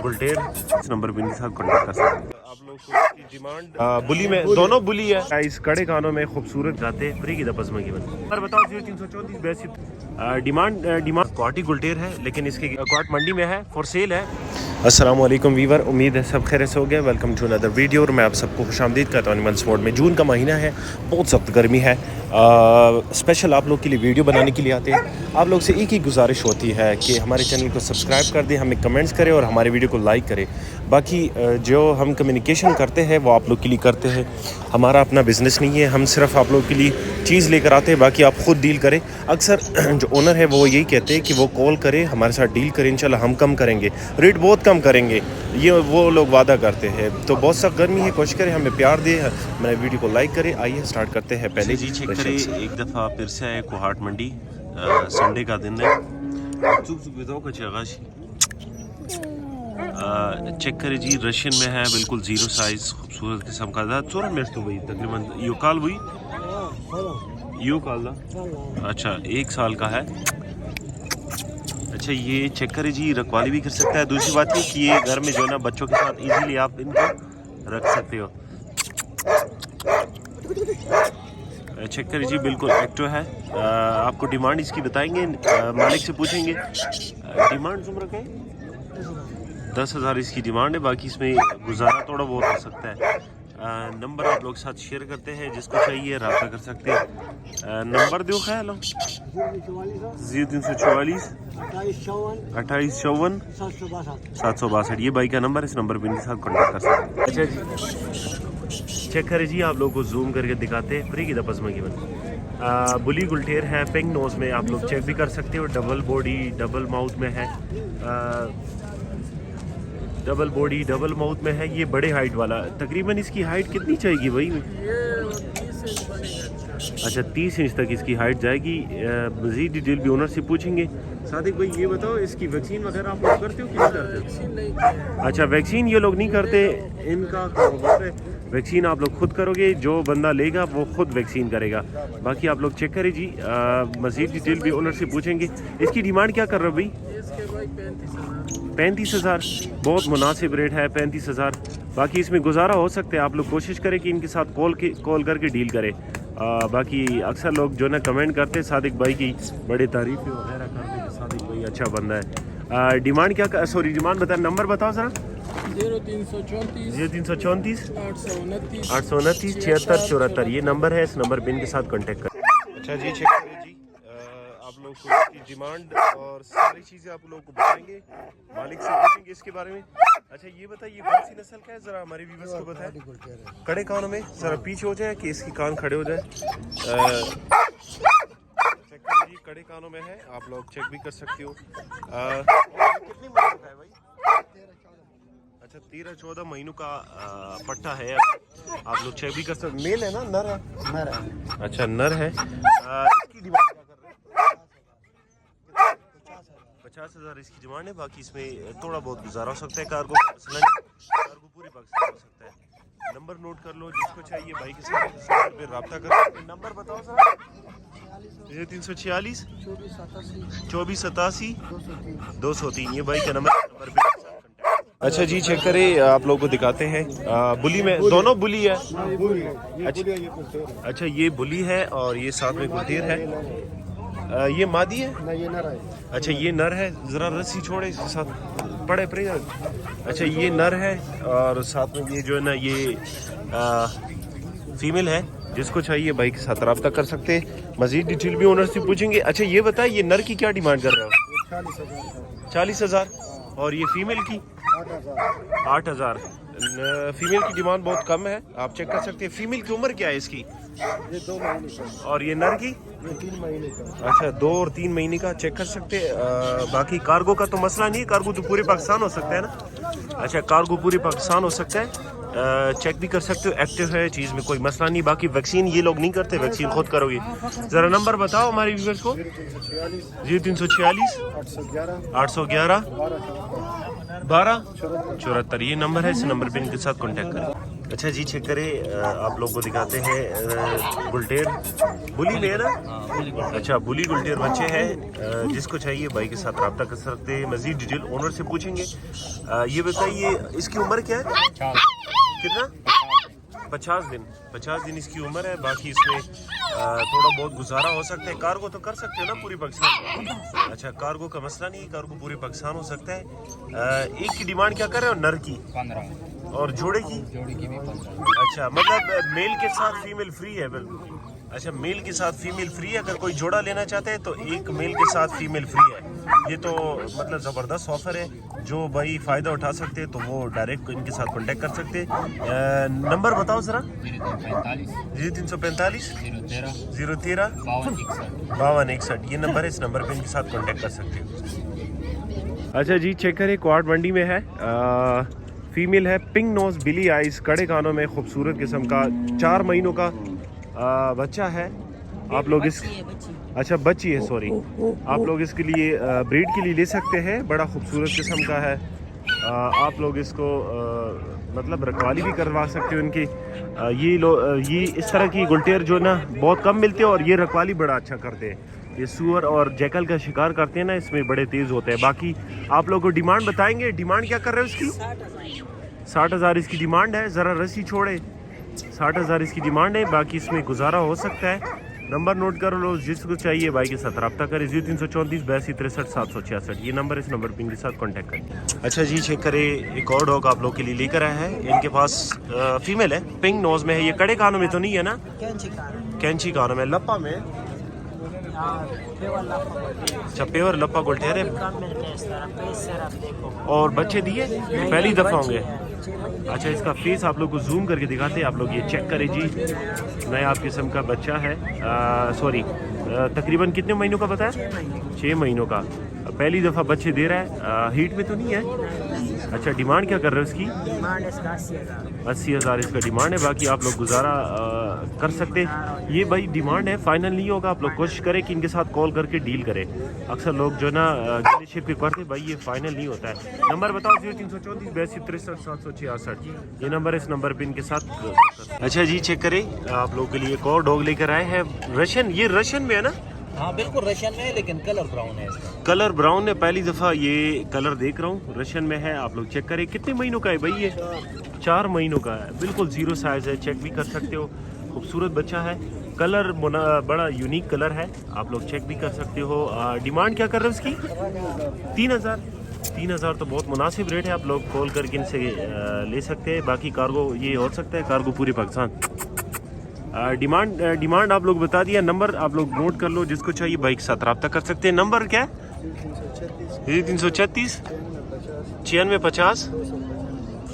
बुलटेर इस नंबर पे इनके साथ कॉन्टेक्ट कर सकते हैं आप लोग को। इसकी डिमांड बुली में दोनों बुली है। इस कड़े कानों में खूबसूरत जाते फ्री की दपसमा की पर बताओ 0334 बेसिक डिमांड क्वाटी गुलटेर है, लेकिन इसकी क्वाट मंडी में है, फॉर सेल है। अस्सलाम वालेकुम वीवर, उम्मीद है सब खैर से हो गया। वेलकम टू अनदर वीडियो और मैं आप सबको खुशामदीद करता हूँ। एनिमल स्पोर्ट में जून का महीना है, बहुत सख्त गर्मी है। स्पेशल आप लोग के लिए वीडियो बनाने के लिए आते हैं। आप लोग से एक ही गुजारिश होती है कि हमारे चैनल को सब्सक्राइब कर दें, हमें कमेंट्स करें और हमारे वीडियो को लाइक करें। बाकी जो हम कम्युनिकेशन करते हैं वो आप लोग के लिए करते हैं, हमारा अपना बिज़नेस नहीं है। हम सिर्फ आप लोग के लिए चीज़ लेकर आते हैं, बाकी आप ख़ुद डील करें। अक्सर जो ओनर है वो यही कहते हैं कि वो कॉल करे, हमारे साथ डील करें, इंशाल्लाह हम कम करेंगे, रेट बहुत कम करेंगे, ये वो लोग वादा करते हैं। तो बहुत सख्त गर्मी है, कोशिश करें हमें प्यार दे, मेरे वीडियो को लाइक करें। आइए स्टार्ट करते हैं। पहले जी चेक करें, एक दफ़ा फिर से आए कोहाट मंडी, संडे का दिन है। चेक करें जी, रशियन में है, बिल्कुल ज़ीरो साइज़, खूबसूरत किस्म का चोरा मेरे तो वही तकरीबन यो काल हुई यो काल। अच्छा 1 साल का है। अच्छा ये चेक करें जी, रखवाली भी कर सकता है। दूसरी बात ये कि ये घर में जो है ना बच्चों के साथ इजीली आप इनको रख सकते हो। चेक करें जी, बिल्कुल एक्टिव है। आपको डिमांड इसकी बताएंगे, मालिक से पूछेंगे। डिमांड तुम रखें 10,000 इसकी डिमांड है, बाकी इसमें गुजारा थोड़ा बहुत हो सकता है। नंबर आप लोग साथ शेयर करते हैं, जिसको चाहिए रब्ता कर सकते हैं। नंबर दो ख्याल 0344 28 54 762। ये भाई का नंबर, इस नंबर पर इनके साथ कॉन्टेक्ट कर सकते हैं। अच्छा जी चेक करें जी, आप लोग को जूम करके दिखाते हैं फ्री की दपसमा की बुली गुलटेर है, पिंक नोज में, आप लोग चेक भी कर सकते हो। डबल बॉडी डबल माउथ में है, डबल बॉडी डबल माउथ में है। ये बड़े हाइट वाला, तकरीबन इसकी हाइट कितनी चाहिए भाई? अच्छा 30 इंच तक इसकी हाइट जाएगी। मज़ीद डिटेल भी ओनर से पूछेंगे। सादिक भाई ये बताओ, इसकी वैक्सीन वगैरह आप लोग करते हो कि नहीं करते? अच्छा वैक्सीन ये लोग नहीं करते, इनका कारोबार है। वैक्सीन आप लोग खुद करोगे, जो बंदा लेगा वो खुद वैक्सीन करेगा। बाकी आप लोग चेक करें जी, मज़ीद डिटेल भी ओनर से पूछेंगे। इसकी डिमांड क्या कर रहे हो भाई? 35,000, बहुत मुनासिब रेट है 35,000। बाकी इसमें गुजारा हो सकता है, आप लोग कोशिश करें कि इनके साथ कॉल करके डील करें। बाकी अक्सर लोग जो ना कमेंट करते हैं सादिक भाई की बड़ी तारीफ़ वगैरह करते हैं, सादिक भाई अच्छा बंदा है। डिमांड क्या, सॉरी डिमांड बता, नंबर बताओ ज़रा। 0334 829 76 74, ये नंबर है, इस नंबर पर इनके साथ कॉन्टेक्ट करें। अच्छा जी चेक करें जी, आप लोग को इसकी डिमांड और सारी चीज़ें आप लोगों को बताएंगे, मालिक से पूछेंगे इसके बारे में। अच्छा ये बताइए कौन सी नस्ल का है, ज़रा हमारे व्यूअर्स को बताएं। कड़े कानों में ज़रा पीछे हो जाए कि इसकी कान खड़े हो जाए। चेक करिए जी, कड़े कानों में है, आप लोग चेक भी कर सकते हो। कितनी महीनों का है भाई? अच्छा 13-14 महीनों का पट्टा है, आप लोग चेक भी कर सकते। मेल है ना, नर है? नर है। अच्छा नर है। इसकी डिमांड क्या कर रहे हैं? 50,000 इसकी डिमांड है, बाकी इसमें थोड़ा बहुत गुजारा हो सकता है। कार्गो कार्गो पूरी पाकिस्तान हो सकता है। नंबर नोट कर लो, जिसको चाहिए भाई के साथ पे रब्ता कर सकते हैं। नंबर बताओ सर। 0346 24 87 203, ये भाई का नंबर पे। अच्छा जी चेक करें, आप लोगों को दिखाते हैं। बुली में दोनों बुली है। अच्छा ये बुली है और ये साथ में गुलटेर है। ये मादी है? नहीं ये नर है। अच्छा ये नर है, ज़रा रस्सी छोड़े इसके साथ पड़े पड़े। अच्छा ये नर है और साथ में ये जो है ना ये फीमेल है, जिसको चाहिए भाई के साथ रब्ता कर सकते हैं। मज़ीद डिटेल भी ओनर से पूछेंगे। अच्छा ये बताए, ये नर की क्या डिमांड कर रहे हो? 40,000। और ये फीमेल की 8,000। फीमेल की डिमांड बहुत कम है, आप चेक कर सकते हैं। फीमेल की उम्र क्या है इसकी? ये 2 महीने का। और ये नर की? ये 3 महीने का। अच्छा 2 और 3 महीने का, चेक कर सकते हैं। बाकी कार्गो का तो मसला नहीं है, कार्गो तो पूरे पाकिस्तान हो सकता है ना। अच्छा कार्गो पूरे पाकिस्तान हो सकता है, चेक भी कर सकते हो, एक्टिव है, चीज़ में कोई मसला नहीं। बाकी वैक्सीन ये लोग नहीं करते, वैक्सीन खुद करोगे। ज़रा नंबर बताओ हमारे व्यूअर्स को। 0346 811 12 74, ये नंबर है, इस नंबर पे इनके साथ कांटेक्ट करें। अच्छा जी, चेक करें, आप लोग को दिखाते हैं गुलटेर बुली में है ना। अच्छा, बुली गुलटेर बच्चे हैं, जिसको चाहिए भाई के साथ रब्ता कर सकते हैं। मजीद डिटेल ओनर से पूछेंगे। ये बताइए इसकी उम्र क्या है? कितना? 50 दिन इसकी उम्र है। बाकी इसमें थोड़ा बहुत गुजारा हो सकता है। कार्गो तो कर सकते हो ना पूरी पाकिस्तान? अच्छा, कार्गो का मसला नहीं है, कार्गो पूरे पाकिस्तान हो सकता है। एक की डिमांड क्या कर रहे हो? नर की 15 और जोड़े की भी 15। अच्छा, मतलब मेल के साथ फीमेल फ्री है बिल्कुल। अच्छा, मेल के साथ फीमेल फ्री है। अगर कोई जोड़ा लेना चाहते हैं तो एक मेल के साथ फीमेल फ्री है। ये तो मतलब ज़बरदस्त ऑफर है। जो भाई फ़ायदा उठा सकते हैं तो वो डायरेक्ट इनके साथ कांटेक्ट कर सकते हैं। नंबर बताओ ज़रा। 0345 013 5261 ये नंबर है। इस नंबर पे इनके साथ कांटेक्ट कर सकते हैं। अच्छा जी, चेक करें, क्वाड मंडी में है। फीमेल है, पिंक नोज, बिली आइज, कड़े कानों में, खूबसूरत किस्म का, 4 महीनों का बच्चा है। आप लोग इस अच्छा बच्ची है, सॉरी। आप लोग इसके लिए ब्रीड के लिए ले सकते हैं। बड़ा खूबसूरत किस्म का है। आप लोग इसको मतलब रखवाली भी करवा सकते हो इनकी। ये इस तरह की गुलटेर जो ना बहुत कम मिलते हैं और ये रखवाली बड़ा अच्छा करते हैं। ये सुअर और जैकल का शिकार करते हैं ना, इसमें बड़े तेज़ होते हैं। बाकी आप लोग को डिमांड बताएंगे। डिमांड क्या कर रहे हैं उसकी? 60,000 इसकी डिमांड है। ज़रा रस्सी छोड़े। 60,000 इसकी डिमांड है। बाकी इसमें गुजारा हो सकता है। नंबर नोट कर लो, जिसको चाहिए भाई के साथ रब्ता करें। 0334 82 63 766 ये नंबर, इस नंबर पर इनके साथ कांटेक्ट करें। अच्छा जी, चेक करें, एक और डॉग आप लोग के लिए लेकर आया है। इनके पास फीमेल है, पिंक नोज में है। ये कड़े कानों में तो नहीं है ना? कैंची कानों में, लप्पा में। अच्छा, पेवर लप्पा गुलटेर है। और बच्चे दिए पहली दफ़ा होंगे। अच्छा, इसका फेस आप लोग को जूम करके दिखाते हैं। आप लोग ये चेक करें जी, नया आप किस्म का बच्चा है। सॉरी, तकरीबन कितने महीनों का बताया? 6 महीनों का। पहली दफ़ा बच्चे दे रहा है। हीट में तो नहीं है? अच्छा, डिमांड क्या कर रहे हो इसकी? 80,000 इसका डिमांड है। बाकी आप लोग गुजारा कर सकते हैं। ये भाई डिमांड है, फाइनल नहीं होगा। आप लोग कोशिश करें कि इनके साथ कॉल करके डील करें। अक्सर लोग जो ना डीलरशिप के करते भाई, ये फाइनल नहीं होता है। नंबर बताओ। 0334 82 63 766 ये नंबर है। इस नंबर पे इनके साथ। अच्छा जी, चेक करें, आप लोग के लिए एक और डॉग लेकर आए हैं। रशियन, ये रशियन में है ना? हाँ बिल्कुल रशियन में है, लेकिन कलर ब्राउन है इसका। कलर ब्राउन है। पहली दफ़ा ये कलर देख रहा हूँ। रशियन में है। आप लोग चेक करें। कितने महीनों का है भाई ये? 4 महीनों का है। बिल्कुल ज़ीरो साइज़ है, चेक भी कर सकते हो। खूबसूरत बच्चा है। कलर बड़ा यूनिक कलर है, आप लोग चेक भी कर सकते हो। डिमांड क्या कर रहे हो उसकी? 3,000 तो बहुत मुनासिब रेट है। आप लोग कॉल करके इनसे ले सकते हैं। बाकी कार्गो ये हो सकता है, कार्गो पूरे पाकिस्तान। डिमांड आप लोग बता दिया। नंबर आप लोग नोट कर लो, जिसको चाहिए बाइक साथ रब्ता कर सकते हैं। नंबर क्या है? 336 96 50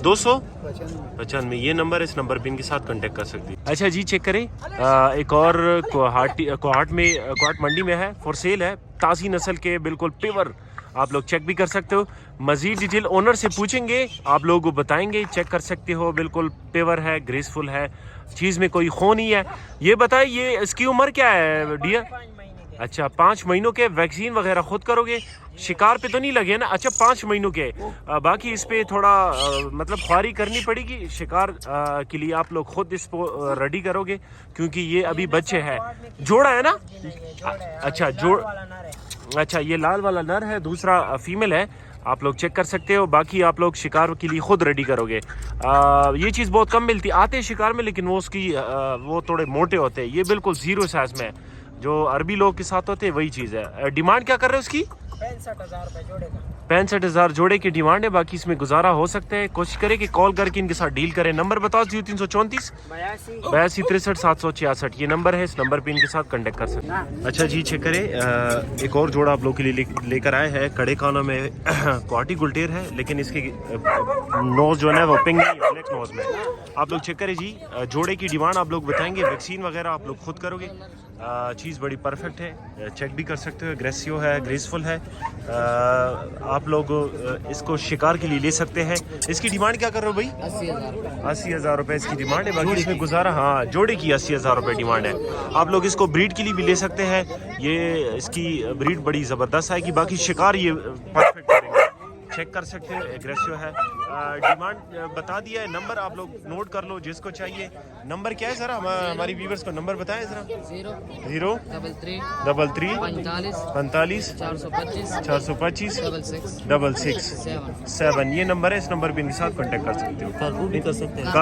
295 ये नंबर है। इस नंबर पे इनके साथ कांटेक्ट कर सकते हैं। अच्छा जी, चेक करें, एक और कोहाट मंडी में है, फॉर सेल है। ताज़ी नस्ल के बिल्कुल पेवर, आप लोग चेक भी कर सकते हो। मजीद डिटेल ओनर से पूछेंगे, आप लोगों को बताएंगे। चेक कर सकते हो, बिल्कुल पेवर है, ग्रेसफुल है, चीज़ में कोई खो नहीं है। ये बताइए, ये इसकी उम्र क्या है डियर? अच्छा, 5 महीनों के। वैक्सीन वगैरह खुद करोगे? शिकार पे तो नहीं लगे ना? अच्छा, 5 महीनों के। बाकी इस पे थोड़ा मतलब ख्वारी करनी पड़ेगी। शिकार के लिए आप लोग खुद इसको रेडी करोगे, क्योंकि ये अभी बच्चे हैं। जोड़ा है ना? अच्छा, ये लाल वाला नर है, दूसरा फीमेल है। आप लोग चेक कर सकते हो। बाकी आप लोग शिकार के लिए खुद रेडी करोगे। ये चीज़ बहुत कम मिलती, आते हैं शिकार में, लेकिन वो उसकी वो थोड़े मोटे होते हैं। ये बिल्कुल ज़ीरो साइज़ में है, जो अरबी लोग के साथ होते हैं, वही चीज़ है। डिमांड क्या कर रहे हो उसकी? 65,000 रुपये जोड़े का। 65,000 जोड़े की डिमांड है। बाकी इसमें गुजारा हो सकता है। कोशिश करें कि कॉल करके इनके साथ डील करें। नंबर बताओ। 0334 82 63 766 ये नंबर है। इस नंबर पे इनके साथ कांटेक्ट कर सकते हैं। अच्छा जी, चेक करें, एक और जोड़ा आप लोग के लिए लेकर आए हैं। कड़े कानों में क्वाटी गुलटेर है, लेकिन इसकी नोज जो है वो पिंक नहीं है, ब्लैक नोज में। आप लोग चेक करें जी। जोड़े की डिमांड आप लोग बताएंगे। वैक्सीन वगैरह आप लोग खुद करोगे। चीज़ बड़ी परफेक्ट है, चेक भी कर सकते हो। एग्रेसिव है, ग्रेसफुल है। आप लोग इसको शिकार के लिए ले सकते हैं। इसकी डिमांड क्या कर रहे हो भाई? 80,000 रुपये इसकी डिमांड है। बाकी इसमें गुजारा, हाँ, जोड़े की 80,000 रुपये डिमांड है। आप लोग इसको ब्रीड के लिए भी ले सकते हैं। ये इसकी ब्रीड बड़ी ज़बरदस्त आएगी। बाकी शिकार ये परफेक्ट करेंगे। चेक कर सकते हो, एग्रेसिव है। डिमांड बता दिया है, नंबर आप लोग नोट कर लो जिसको चाहिए। नंबर क्या है ज़रा हमारी व्यूवर्स को नंबर बताएं ज़रा। 0 33 45 425 66 7 ये नंबर है, इस नंबर पे इनके साथ कांटेक्ट कर सकते हो। कर सकते हैं।